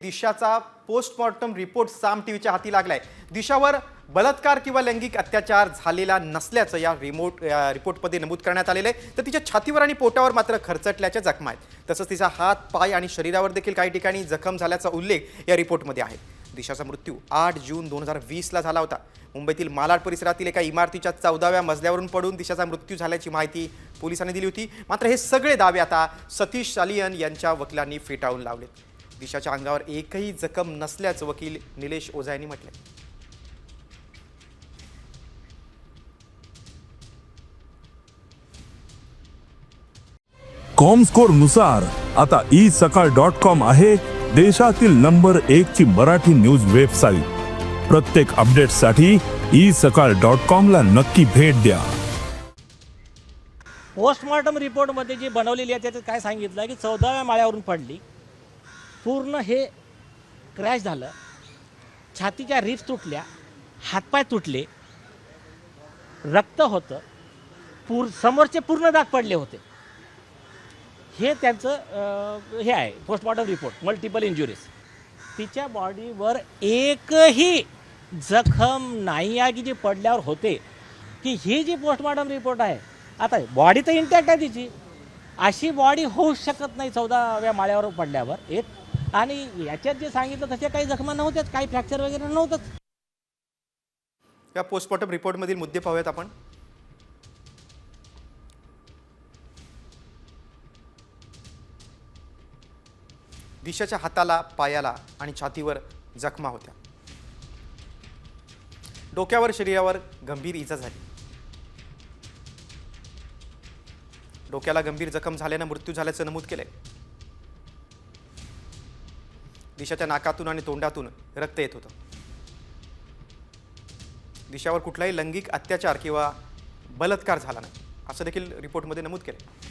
दिशाचा postmortem report साम टीव्हीच्या हाती लागलाय। दिशावर बलात्कार किंवा लैंगिक अत्याचार झालेला नसल्याचं या रिपोर्टमध्ये नमूद करण्यात आलेलं आहे। तर तिच्या छातीवर आणि पोटावर मात्र खरचटल्याच्या जखमा आहेत। तसंच तिचा हात, पाय आणि शरीरावर देखील काही ठिकाणी जखम झाल्याचा उल्लेख या रिपोर्टमध्ये आहे। दिशाचा मृत्यू 8 जून 2020 ला झाला होता। मुंबईतील मालाड परिसरातील एका इमारतीच्या 14व्या मजल्यावरून पडून दिशाचा मृत्यू झाल्याची माहिती पोलिसांनी दिली होती। मात्र हे सगळे दावे आता सतीश सालियन यांच्या वकिलांनी फेटाळून लावलेत। दिशाच्या अंगावर एकही जखम नसल्याचं वकील निलेश ओझा यांनी म्हटलंय। कॉमस्कोर नुसार आता isakal.com आहे देशातील नंबर 1 ची मराठी न्यूज वेबसाईट। प्रत्येक अपडेटसाठी isakal.com ला नक्की भेट द्या। पोस्टमॉर्टम रिपोर्टमध्ये जी बनवलेली आहे त्याच्यात काय सांगितलं की 14व्या माळ्यावरून पडली, पूर्ण हे क्रॅश झालं, छातीच्या रिब्स तुटल्या, हातपाय तुटले, रक्त होतं, समोरचे पूर्ण दाग पडले होते। हे त्यांचं हे आहे पोस्टमॉर्टम रिपोर्ट, मल्टिपल इंजुरीज। तिच्या बॉडीवर एकही जखम नाही आहे की जी पडल्यावर होते की ही जी पोस्टमॉर्टम रिपोर्ट आहे। आता बॉडी तर इंटॅक्ट आहे तिची, अशी बॉडी होऊ शकत नाही 14व्या माळ्यावर पडल्यावर एक। आणि याच्यात जे सांगितलं तसे काही जखमा नव्हत्याच, काही फ्रॅक्चर वगैरे नव्हतंच। या पोस्टमॉर्टम रिपोर्टमधील मुद्दे पाहूयात आपण। दिशाच्या हाताला, पायाला आणि छातीवर जखमा होत्या। डोक्यावर, शरीरावर गंभीर इजा झाली। डोक्याला गंभीर जखम झाल्याने मृत्यू झाल्याचं नमूद केलंय। दिशाच्या नाकातून आणि तोंडातून रक्त येत होतं। दिशावर कुठलाही लैंगिक अत्याचार किंवा बलात्कार झाला नाही असं देखील रिपोर्टमध्ये नमूद केलंय।